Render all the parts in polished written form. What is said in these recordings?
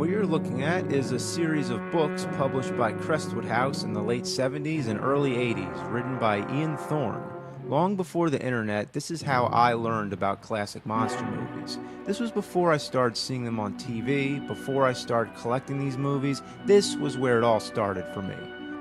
What you're looking at is a series of books published by Crestwood House in the late 70s and early 80s, written by Ian Thorne. Long before the internet, this is how I learned about classic monster movies. This was before I started seeing them on TV, before I started collecting these movies. This was where it all started for me.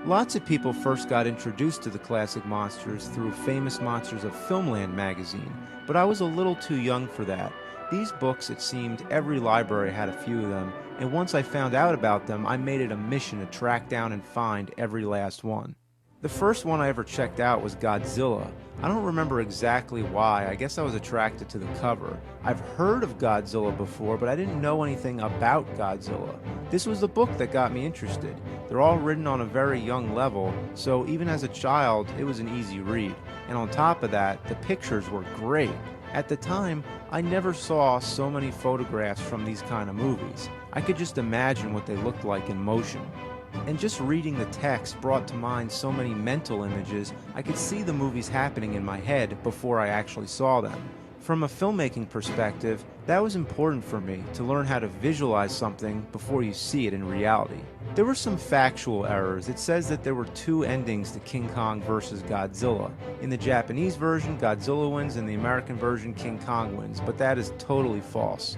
Lots of people first got introduced to the classic monsters through Famous Monsters of Filmland magazine, but I was a little too young for that. These books, it seemed, every library had a few of them, and once I found out about them, I made it a mission to track down and find every last one. The first one I ever checked out was Godzilla. I don't remember exactly why. I guess I was attracted to the cover. I've heard of Godzilla before, but I didn't know anything about Godzilla. This was the book that got me interested. They're all written on a very young level, so even as a child, it was an easy read. And on top of that, the pictures were great. At the time, I never saw so many photographs from these kind of movies. I could just imagine what they looked like in motion. And just reading the text brought to mind so many mental images, I could see the movies happening in my head before I actually saw them. From a filmmaking perspective, that was important for me, to learn how to visualize something before you see it in reality. There were some factual errors. It says that there were two endings to King Kong vs. Godzilla. In the Japanese version, Godzilla wins, and the American version, King Kong wins, but that is totally false.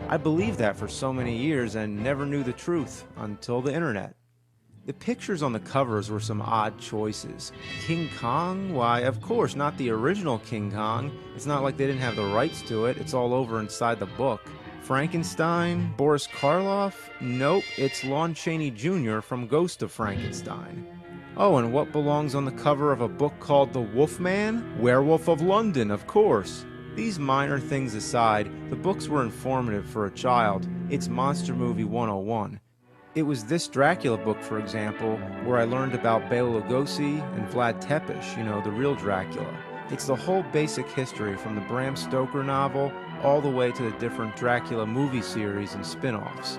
I believed that for so many years and never knew the truth until the internet. The pictures on the covers were some odd choices. King Kong? Why, of course, not the original King Kong. It's not like they didn't have the rights to it. It's all over inside the book. Frankenstein? Boris Karloff? Nope, it's Lon Chaney Jr. from Ghost of Frankenstein. Oh, and what belongs on the cover of a book called The Wolfman? Werewolf of London, of course. These minor things aside, the books were informative for a child. It's Monster Movie 101. It was this Dracula book, for example, where I learned about Bela Lugosi and Vlad Tepes, the real Dracula. It's the whole basic history from the Bram Stoker novel all the way to the different Dracula movie series and spin-offs.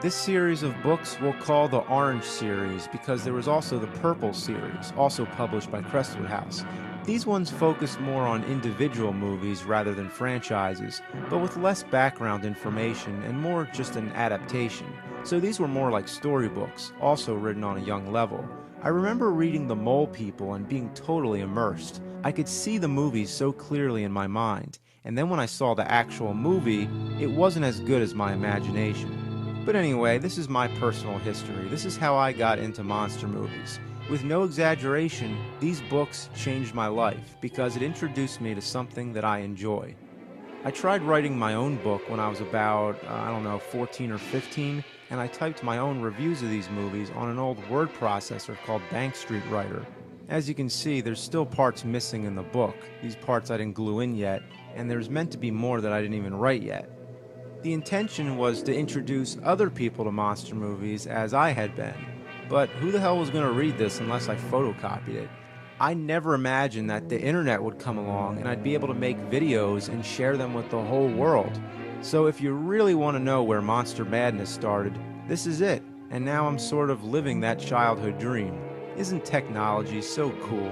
This series of books we'll call the Orange series because there was also the Purple series, also published by Crestwood House. These ones focused more on individual movies rather than franchises, but with less background information and more just an adaptation. So these were more like storybooks, also written on a young level. I remember reading The Mole People and being totally immersed. I could see the movies so clearly in my mind, and then when I saw the actual movie, it wasn't as good as my imagination. But anyway, this is my personal history. This is how I got into monster movies. With no exaggeration, these books changed my life because it introduced me to something that I enjoy. I tried writing my own book when I was about, 14 or 15, and I typed my own reviews of these movies on an old word processor called Bank Street Writer. As you can see, there's still parts missing in the book. These parts I didn't glue in yet, and there's meant to be more that I didn't even write yet. The intention was to introduce other people to monster movies as I had been, but who the hell was going to read this unless I photocopied it? I never imagined that the internet would come along and I'd be able to make videos and share them with the whole world. So if you really want to know where Monster Madness started, this is it, and now I'm sort of living that childhood dream. Isn't technology so cool?